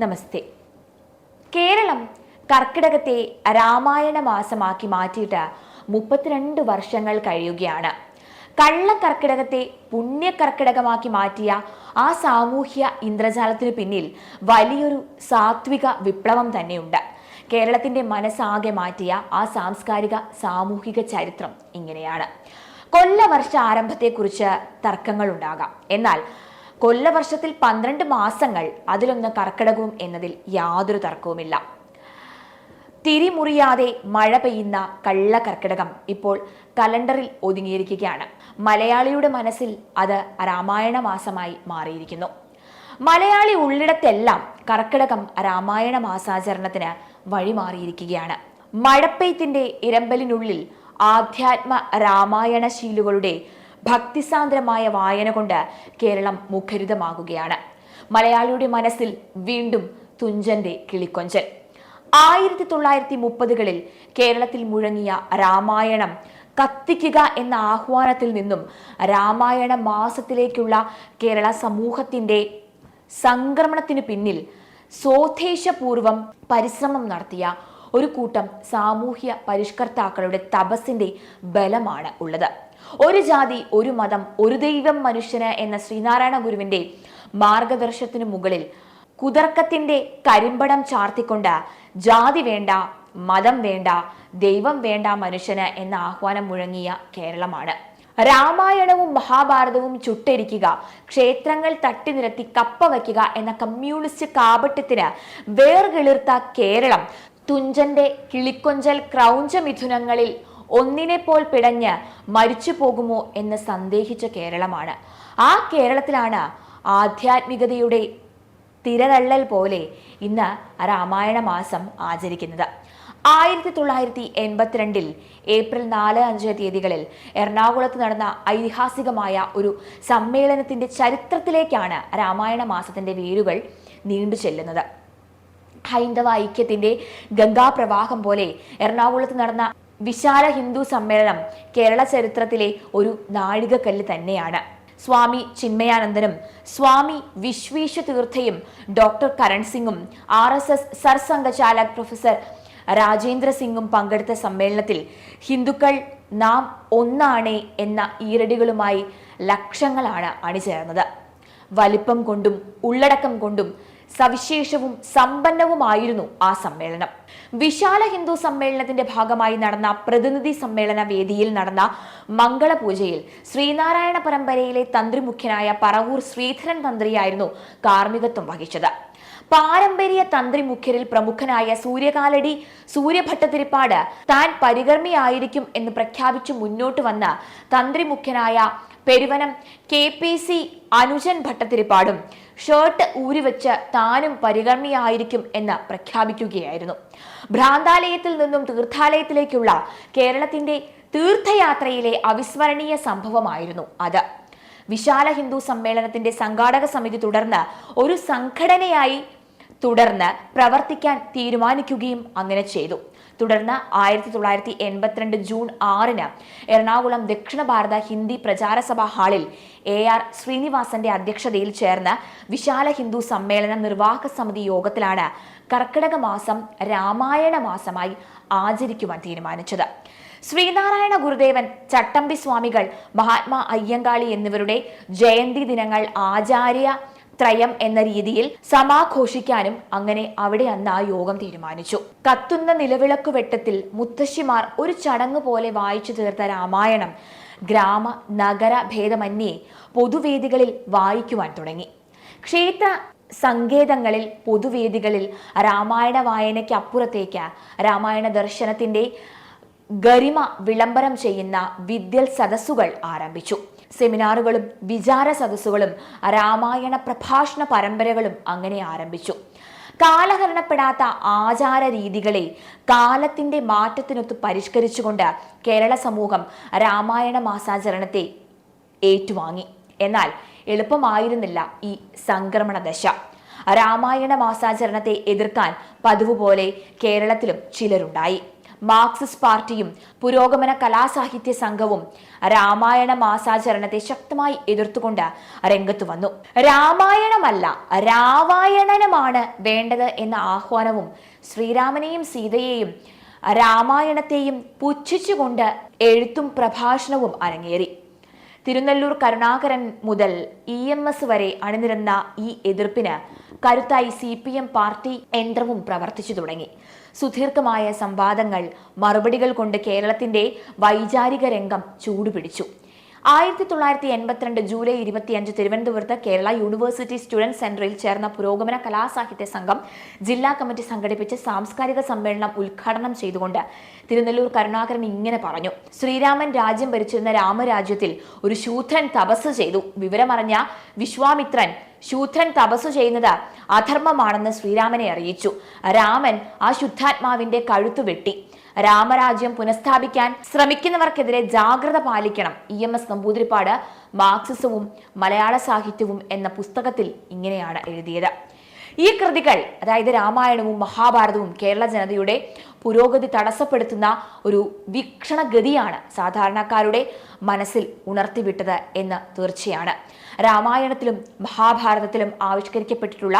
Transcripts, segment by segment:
നമസ്തേ. കേരളം കർക്കിടകത്തെ രാമായണ മാസമാക്കി മാറ്റിയിട്ട് 32 വർഷങ്ങൾ കഴിയുകയാണ്. കള്ളക്കർക്കിടകത്തെ പുണ്യകർക്കിടകമാക്കി മാറ്റിയ ആ സാമൂഹ്യ ഇന്ദ്രജാലത്തിനു പിന്നിൽ വലിയൊരു സാത്വിക വിപ്ലവം തന്നെയുണ്ട്. കേരളത്തിന്റെ മനസ്സാകെ മാറ്റിയ ആ സാംസ്കാരിക സാമൂഹിക ചരിത്രം ഇങ്ങനെയാണ്. കൊല്ലവർഷ ആരംഭത്തെക്കുറിച്ച് തർക്കങ്ങളുണ്ടാകാം. എന്നാൽ കൊല്ലവർഷത്തിൽ 12 മാസങ്ങൾ, അതിലൊന്ന് കർക്കിടകവും എന്നതിൽ യാതൊരു തർക്കവുമില്ല. തിരിമുറിയാതെ മഴ പെയ്യുന്ന കള്ളക്കർക്കിടകം ഇപ്പോൾ കലണ്ടറിൽ ഒതുങ്ങിയിരിക്കുകയാണ്. മലയാളിയുടെ മനസ്സിൽ അത് രാമായണ മാസമായി മാറിയിരിക്കുന്നു. മലയാളി ഉള്ളിടത്തെല്ലാം കർക്കിടകം രാമായണ മാസാചരണത്തിന് വഴിമാറിയിരിക്കുകയാണ്. മഴപ്പെയ്ത്തിന്റെ ഇരമ്പലിനുള്ളിൽ ആധ്യാത്മ രാമായണ ശീലുകളുടെ ഭക്തിസാന്ദ്രമായ വായന കൊണ്ട് കേരളം മുഖരിതമാകുകയാണ്. മലയാളിയുടെ മനസ്സിൽ വീണ്ടും തുഞ്ചന്റെ കിളിക്കൊഞ്ചൽ. 1930കളിൽ കേരളത്തിൽ മുഴങ്ങിയ രാമായണം കത്തിക്കുക എന്ന ആഹ്വാനത്തിൽ നിന്നും രാമായണ മാസത്തിലേക്കുള്ള കേരള സമൂഹത്തിന്റെ സംക്രമണത്തിനു പിന്നിൽ സ്വോദ്ദേശപൂർവം പരിശ്രമം നടത്തിയ ഒരു കൂട്ടം സാമൂഹ്യ പരിഷ്കർത്താക്കളുടെ തപസ്സിന്റെ ബലമാണ് ഉള്ളത്. ഒരു ജാതി, ഒരു മതം, ഒരു ദൈവം മനുഷ്യന് എന്ന ശ്രീനാരായണ ഗുരുവിന്റെ മാർഗദർശനത്തിനു മുകളിൽ കുതർക്കത്തിന്റെ കരിമ്പടം ചാർത്തിക്കൊണ്ട് ജാതി വേണ്ട, മതം വേണ്ട, ദൈവം വേണ്ട മനുഷ്യന് എന്ന ആഹ്വാനം മുഴങ്ങിയ കേരളമാണ്. രാമായണവും മഹാഭാരതവും ചുട്ടരിക്കുക, ക്ഷേത്രങ്ങൾ തട്ടിനിരത്തി കപ്പ വയ്ക്കുക എന്ന കമ്മ്യൂണിസ്റ്റ് കാപട്യത്തിന് വേർകിളിർത്ത കേരളം തുഞ്ചന്റെ കിളിക്കൊഞ്ചൽ ക്രൗഞ്ച മിഥുനങ്ങളിൽ ഒന്നിനെപ്പോൽ പിടഞ്ഞ് മരിച്ചു പോകുമോ എന്ന് സന്ദേഹിച്ച കേരളമാണ്. ആ കേരളത്തിലാണ് ആധ്യാത്മികതയുടെ തിരതള്ളൽ പോലെ ഇന്ന് രാമായണ മാസം ആചരിക്കുന്നത്. 1982 ഏപ്രിൽ 4-5 തീയതികളിൽ എറണാകുളത്ത് നടന്ന ഐതിഹാസികമായ ഒരു സമ്മേളനത്തിന്റെ ചരിത്രത്തിലേക്കാണ് രാമായണ മാസത്തിന്റെ വേരുകൾ നീണ്ടു ചെല്ലുന്നത്. ഹൈന്ദവ ഐക്യത്തിന്റെ ഗംഗാപ്രവാഹം പോലെ എറണാകുളത്ത് നടന്ന വിശാല ഹിന്ദു സമ്മേളനം കേരള ചരിത്രത്തിലെ ഒരു നാഴികക്കല്ല് തന്നെയാണ്. സ്വാമി ചിന്മയാനന്ദനും സ്വാമി വിശ്വേശ തീർത്ഥയും ഡോക്ടർ കരൺ സിംഗും RSS സർസംഘചാലക് പ്രൊഫസർ രാജേന്ദ്ര സിംഗും പങ്കെടുത്ത സമ്മേളനത്തിൽ ഹിന്ദുക്കൾ നാം ഒന്നാണേ എന്ന ഈരടികളുമായി ലക്ഷങ്ങളാണ് അണിചേർന്നത്. വലിപ്പം കൊണ്ടും ഉള്ളടക്കം കൊണ്ടും സവിശേഷവും സമ്പന്നവുമായിരുന്നു ആ സമ്മേളനം. വിശാല ഹിന്ദു സമ്മേളനത്തിന്റെ ഭാഗമായി നടന്ന പ്രതിനിധി സമ്മേളന വേദിയിൽ നടന്ന മംഗളപൂജയിൽ ശ്രീനാരായണ പരമ്പരയിലെ തന്ത്രിമുഖ്യനായ പറവൂർ ശ്രീധരൻ തന്ത്രിയായിരുന്നു കാർമ്മികത്വം വഹിച്ചത്. പാരമ്പര്യ തന്ത്രി മുഖ്യരിൽ പ്രമുഖനായ സൂര്യകാലടി സൂര്യഭട്ടതിരിപ്പാട് താൻ പരികർമ്മിയായിരിക്കും എന്ന് പ്രഖ്യാപിച്ചു മുന്നോട്ട് വന്ന തന്ത്രി മുഖ്യനായ പെരുവനം KPC അനുജൻ ഭട്ടതിരിപ്പാടും ഷർട്ട് ഊരിവെച്ച് താനും പരികർമ്മിയായിരിക്കും എന്ന് പ്രഖ്യാപിക്കുകയായിരുന്നു. ഭ്രാന്താലയത്തിൽ നിന്നും തീർത്ഥാലയത്തിലേക്കുള്ള കേരളത്തിന്റെ തീർത്ഥയാത്രയിലെ അവിസ്മരണീയ സംഭവമായിരുന്നു അത്. വിശാല ഹിന്ദു സമ്മേളനത്തിന്റെ സംഘാടക സമിതി തുടർന്ന് ഒരു സംഘടനയായി പ്രവർത്തിക്കാൻ തീരുമാനിക്കുകയും അങ്ങനെ ചെയ്തു. തുടർന്ന് 1982 ജൂൺ 6-ന് എറണാകുളം ദക്ഷിണ ഭാരത ഹിന്ദി പ്രചാര സഭാ ഹാളിൽ AR ശ്രീനിവാസന്റെ അധ്യക്ഷതയിൽ ചേർന്ന വിശാല ഹിന്ദു സമ്മേളന നിർവാഹക സമിതി യോഗത്തിലാണ് കർക്കിടക മാസം രാമായണ മാസമായി ആചരിക്കുവാൻ തീരുമാനിച്ചത്. ശ്രീനാരായണ ഗുരുദേവൻ, ചട്ടമ്പി സ്വാമികൾ, മഹാത്മാ അയ്യങ്കാളി എന്നിവരുടെ ജയന്തി ദിനങ്ങൾ ആചാര്യ ത്രയം എന്ന രീതിയിൽ സമാഘോഷിക്കാനും അങ്ങനെ അവിടെ അന്ന് ആ യോഗം തീരുമാനിച്ചു. കത്തുന്ന നിലവിളക്കു വെട്ടത്തിൽ മുത്തശ്ശിമാർ ഒരു ചടങ്ങ് പോലെ വായിച്ചു തീർത്ത രാമായണം ഗ്രാമ നഗര ഭേദമന്യേ പൊതുവേദികളിൽ വായിക്കുവാൻ തുടങ്ങി. ക്ഷേത്ര സങ്കേതങ്ങളിൽ, പൊതുവേദികളിൽ രാമായണ വായനയ്ക്ക് അപ്പുറത്തേക്ക് രാമായണ ദർശനത്തിന്റെ ഗരിമ വിളംബരം ചെയ്യുന്ന വിദ്യൽ സദസ്സുകൾ ആരംഭിച്ചു. സെമിനാറുകളും വിചാര സദസ്സുകളും രാമായണ പ്രഭാഷണ പരമ്പരകളും അങ്ങനെ ആരംഭിച്ചു. കാലഹരണപ്പെടാത്ത ആചാര രീതികളെ കാലത്തിന്റെ മാറ്റത്തിനൊത്ത് പരിഷ്കരിച്ചുകൊണ്ട് കേരള സമൂഹം രാമായണ മാസാചരണത്തെ ഏറ്റുവാങ്ങി. എന്നാൽ എളുപ്പമായിരുന്നില്ല ഈ സംക്രമണ ദശ. രാമായണ മാസാചരണത്തെ എതിർക്കാൻ പതിവ് പോലെ കേരളത്തിലും ചിലരുണ്ടായി. മാർക്സിസ്റ്റ് പാർട്ടിയും പുരോഗമന കലാസാഹിത്യ സംഘവും രാമായണ മാസാചരണത്തെ ശക്തമായി എതിർത്തുകൊണ്ട് രംഗത്തു വന്നു. രാമായണമല്ല രാവായണനുമാണ് വേണ്ടത് എന്ന ആഹ്വാനവും ശ്രീരാമനെയും സീതയെയും രാമായണത്തെയും പുച്ഛിച്ചുകൊണ്ട് എഴുത്തും പ്രഭാഷണവും അരങ്ങേറി. തിരുനെല്ലൂർ കരുണാകരൻ മുതൽ EMS വരെ അണിനിരന്ന ഈ എതിർപ്പിന് കരുത്തായി CPM പാർട്ടി യന്ത്രവും പ്രവർത്തിച്ചു തുടങ്ങി. സുദീർഘമായ സംവാദങ്ങൾ, മറുപടികൾ കൊണ്ട് കേരളത്തിന്റെ വൈചാരിക രംഗം ചൂടുപിടിച്ചു. 1982 ജൂലൈ 25 തിരുവനന്തപുരത്ത് കേരള യൂണിവേഴ്സിറ്റി സ്റ്റുഡന്റ് സെന്ററിൽ ചേർന്ന പുരോഗമന കലാസാഹിത്യ സംഘം ജില്ലാ കമ്മിറ്റി സംഘടിപ്പിച്ച സാംസ്കാരിക സമ്മേളനം ഉദ്ഘാടനം ചെയ്തുകൊണ്ട് തിരുനെല്ലൂർ കരുണാകരൻ ഇങ്ങനെ പറഞ്ഞു: ശ്രീരാമൻ രാജ്യം ഭരിച്ചിരുന്ന രാമരാജ്യത്തിൽ ഒരു ശൂദ്രൻ തപസ് ചെയ്തു. വിവരമറിഞ്ഞ വിശ്വാമിത്രൻ ശൂദ്രൻ തപസ്സു ചെയ്യുന്നത് അധർമ്മമാണെന്ന് ശ്രീരാമനെ അറിയിച്ചു. രാമൻ ആ ശുദ്ധാത്മാവിന്റെ കഴുത്തു വെട്ടി. രാമരാജ്യം പുനഃസ്ഥാപിക്കാൻ ശ്രമിക്കുന്നവർക്കെതിരെ ജാഗ്രത പാലിക്കണം. EMS നമ്പൂതിരിപ്പാട് മാർക്സിസവും മലയാള സാഹിത്യവും എന്ന പുസ്തകത്തിൽ ഇങ്ങനെയാണ് എഴുതിയത്. ഈ കൃതികൾ, അതായത് രാമായണവും മഹാഭാരതവും, കേരള ജനതയുടെ പുരോഗതി തടസ്സപ്പെടുത്തുന്ന ഒരു വീക്ഷണഗതിയാണ് സാധാരണക്കാരുടെ മനസ്സിൽ ഉണർത്തിവിട്ടത് എന്ന് തീർച്ചയാണ്. രാമായണത്തിലും മഹാഭാരതത്തിലും ആവിഷ്കരിക്കപ്പെട്ടിട്ടുള്ള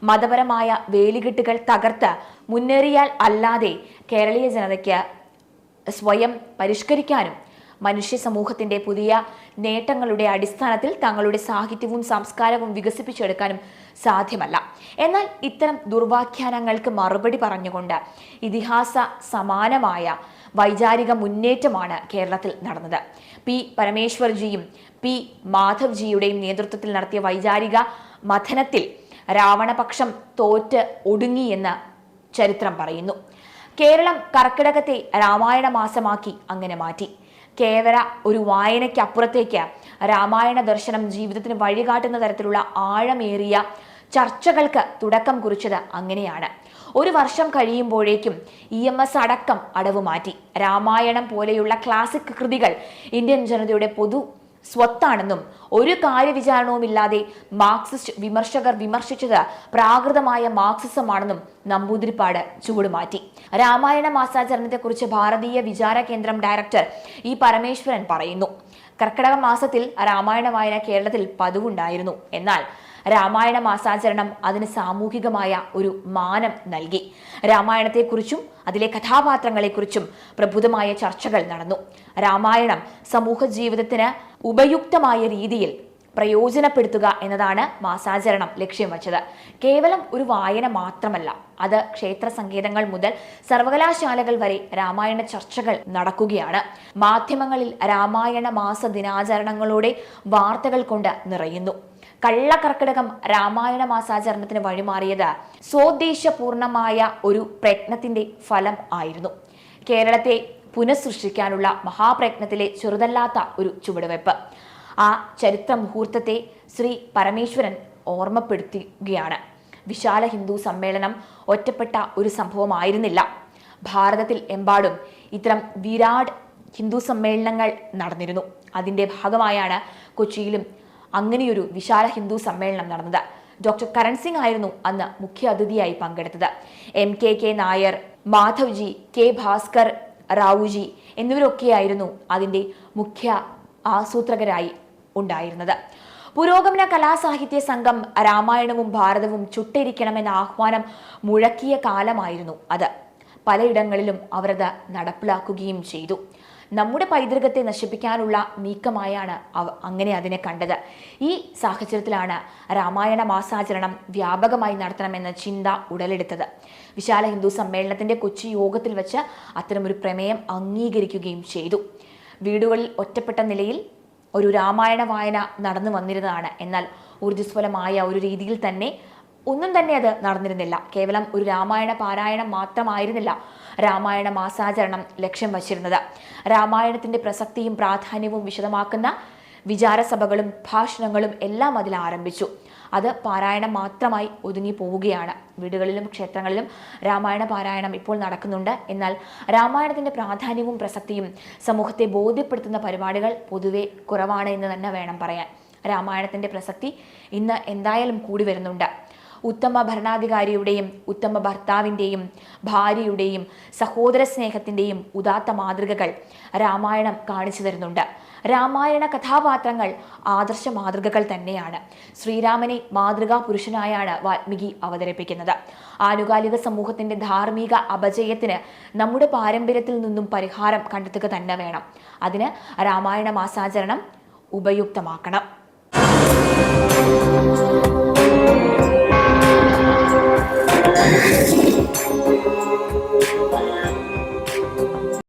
മതപരമായ വേലികെട്ടുകൾ തകർത്ത് മുന്നേറിയാൽ അല്ലാതെ കേരളീയ ജനതയ്ക്ക് സ്വയം പരിഷ്കരിക്കാനും മനുഷ്യ സമൂഹത്തിന്റെ പുതിയ നേട്ടങ്ങളുടെ അടിസ്ഥാനത്തിൽ തങ്ങളുടെ സാഹിത്യവും സംസ്കാരവും വികസിപ്പിച്ചെടുക്കാനും സാധ്യമല്ല. എന്നാൽ ഇത്തരം ദുർവാഖ്യാനങ്ങൾക്ക് മറുപടി പറഞ്ഞുകൊണ്ട് ഇതിഹാസ സമാനമായ വൈചാരിക മുന്നേറ്റമാണ് കേരളത്തിൽ നടന്നത്. P. പരമേശ്വർജിയും P. മാധവ്ജിയുടെയും നേതൃത്വത്തിൽ നടത്തിയ വൈചാരിക മഥനത്തിൽ രാവണപക്ഷം തോറ്റ് ഒടുങ്ങിയെന്ന് ചരിത്രം പറയുന്നു. കേരളം കർക്കിടകത്തെ രാമായണ മാസമാക്കി അങ്ങനെ മാറ്റി. കേവല ഒരു വായനയ്ക്കപ്പുറത്തേക്ക് രാമായണ ദർശനം ജീവിതത്തിന് വഴികാട്ടുന്ന തരത്തിലുള്ള ആഴമേറിയ ചർച്ചകൾക്ക് തുടക്കം കുറിച്ചത് അങ്ങനെയാണ്. ഒരു വർഷം കഴിയുമ്പോഴേക്കും EMS അടക്കം അടവ് മാറ്റി. രാമായണം പോലെയുള്ള ക്ലാസിക് കൃതികൾ ഇന്ത്യൻ ജനതയുടെ പൊതു സ്വത്താണെന്നും ഒരു കാര്യവിചാരണവുമില്ലാതെ മാർക്സിസ്റ്റ് വിമർശകർ വിമർശിച്ചത് പ്രാകൃതമായ മാർക്സിസമാണെന്നും നമ്പൂതിരിപ്പാട് ചുവടുമാറ്റി. രാമായണ മാസാചരണത്തെക്കുറിച്ച് ഭാരതീയ വിചാര കേന്ദ്രം ഡയറക്ടർ E. പരമേശ്വരൻ പറയുന്നു: കർക്കിടക മാസത്തിൽ രാമായണ വായന കേരളത്തിൽ പതിവുണ്ടായിരുന്നു. എന്നാൽ രാമായണ മാസാചരണം അതിന് സാമൂഹികമായ ഒരു മാനം നൽകി. രാമായണത്തെക്കുറിച്ചും അതിലെ കഥാപാത്രങ്ങളെക്കുറിച്ചും പ്രബുദ്ധമായ ചർച്ചകൾ നടന്നു. രാമായണം സമൂഹ ജീവിതത്തിന് ഉപയുക്തമായ രീതിയിൽ പ്രയോജനപ്പെടുത്തുക എന്നതാണ് മാസാചരണം ലക്ഷ്യം വച്ചത്. കേവലം ഒരു വായന മാത്രമല്ല, അത് ക്ഷേത്ര സങ്കേതങ്ങൾ മുതൽ സർവകലാശാലകൾ വരെ രാമായണ ചർച്ചകൾ നടക്കുകയാണ്. മാധ്യമങ്ങളിൽ രാമായണ മാസ ദിനാചരണങ്ങളുടെ വാർത്തകൾ കൊണ്ട് നിറയുന്നു. കള്ളക്കർക്കിടകം രാമായണ മാസാചരണത്തിന് വഴിമാറിയത് സ്വോദ്ദേശപൂർണമായ ഒരു പ്രയത്നത്തിന്റെ ഫലം ആയിരുന്നു. കേരളത്തെ പുനഃസൃഷ്ടിക്കാനുള്ള മഹാപ്രയത്നത്തിലെ ചെറുതല്ലാത്ത ഒരു ചുവടുവെപ്പ്. ആ ചരിത്ര മുഹൂർത്തത്തെ ശ്രീ പരമേശ്വരൻ ഓർമ്മപ്പെടുത്തുകയാണ്. വിശാല ഹിന്ദു സമ്മേളനം ഒറ്റപ്പെട്ട ഒരു സംഭവമായിരുന്നില്ല. ഭാരതത്തിൽ എമ്പാടും ഇത്തരം വിരാട് ഹിന്ദു സമ്മേളനങ്ങൾ നടന്നിരുന്നു. അതിന്റെ ഭാഗമായാണ് കൊച്ചിയിലും അങ്ങനെയൊരു വിശാല ഹിന്ദു സമ്മേളനം നടന്നത്. ഡോക്ടർ കരൺ സിംഗ് ആയിരുന്നു അന്ന് മുഖ്യ അതിഥിയായി പങ്കെടുത്തത്. MKK Nair, Madhavji, K. ഭാസ്കർ റാവുജി എന്നിവരൊക്കെയായിരുന്നു അതിന്റെ മുഖ്യ ആസൂത്രകരായി ഉണ്ടായിരുന്നത്. പുരോഗമന കലാസാഹിത്യ സംഘം രാമായണവും ഭാരതവും ചുട്ടരിക്കണമെന്ന ആഹ്വാനം മുഴക്കിയ കാലമായിരുന്നു അത്. പലയിടങ്ങളിലും അവരത് നടപ്പിലാക്കുകയും ചെയ്തു. നമ്മുടെ പൈതൃകത്തെ നശിപ്പിക്കാനുള്ള നീക്കമായാണ് അങ്ങനെ അതിനെ കണ്ടത്. ഈ സാഹചര്യത്തിലാണ് രാമായണ മാസാചരണം വ്യാപകമായി നടത്തണമെന്ന ചിന്ത ഉടലെടുത്തത്. വിശാല ഹിന്ദു സമ്മേളനത്തിന്റെ കൊച്ചി യോഗത്തിൽ വെച്ച് അത്തരമൊരു പ്രമേയം അംഗീകരിക്കുകയും ചെയ്തു. വീടുകളിൽ ഒറ്റപ്പെട്ട നിലയിൽ ഒരു രാമായണ വായന നടന്നു വന്നിരുന്നതാണ്. എന്നാൽ ഊർജ്ജസ്വലമായ ഒരു രീതിയിൽ തന്നെ ഒന്നും തന്നെ അത് നടന്നിരുന്നില്ല. കേവലം ഒരു രാമായണ പാരായണം മാത്രമായിരുന്നില്ല രാമായണ മാസാചരണം ലക്ഷ്യം വച്ചിരുന്നത്. രാമായണത്തിന്റെ പ്രസക്തിയും പ്രാധാന്യവും വിശദമാക്കുന്ന വിചാരസഭകളും ഭാഷണങ്ങളും എല്ലാം അതിൽ ആരംഭിച്ചു. അത് പാരായണം മാത്രമായി ഒതുങ്ങി പോവുകയാണ്. വീടുകളിലും ക്ഷേത്രങ്ങളിലും രാമായണ പാരായണം ഇപ്പോൾ നടക്കുന്നുണ്ട്. എന്നാൽ രാമായണത്തിന്റെ പ്രാധാന്യവും പ്രസക്തിയും സമൂഹത്തെ ബോധ്യപ്പെടുത്തുന്ന പരിപാടികൾ പൊതുവെ കുറവാണ് എന്ന് തന്നെ വേണം പറയാൻ. രാമായണത്തിന്റെ പ്രസക്തി ഇന്ന് എന്തായാലും കൂടി വരുന്നുണ്ട്. ഉത്തമ ഭരണാധികാരിയുടെയും ഉത്തമ ഭർത്താവിൻ്റെയും ഭാര്യയുടെയും സഹോദര സ്നേഹത്തിൻ്റെയും ഉദാത്ത മാതൃകകൾ രാമായണം കാണിച്ചു തരുന്നുണ്ട്. രാമായണ കഥാപാത്രങ്ങൾ ആദർശ മാതൃകകൾ തന്നെയാണ്. ശ്രീരാമനെ മാതൃകാ പുരുഷനായാണ് വാൽമീകി അവതരിപ്പിക്കുന്നത്. ആനുകാലിക സമൂഹത്തിന്റെ ധാർമ്മിക അപജയത്തിന് നമ്മുടെ പാരമ്പര്യത്തിൽ നിന്നും പരിഹാരം കണ്ടെത്തുക തന്നെ വേണം. അതിന് രാമായണ മാസാചരണം ഉപയുക്തമാക്കണം.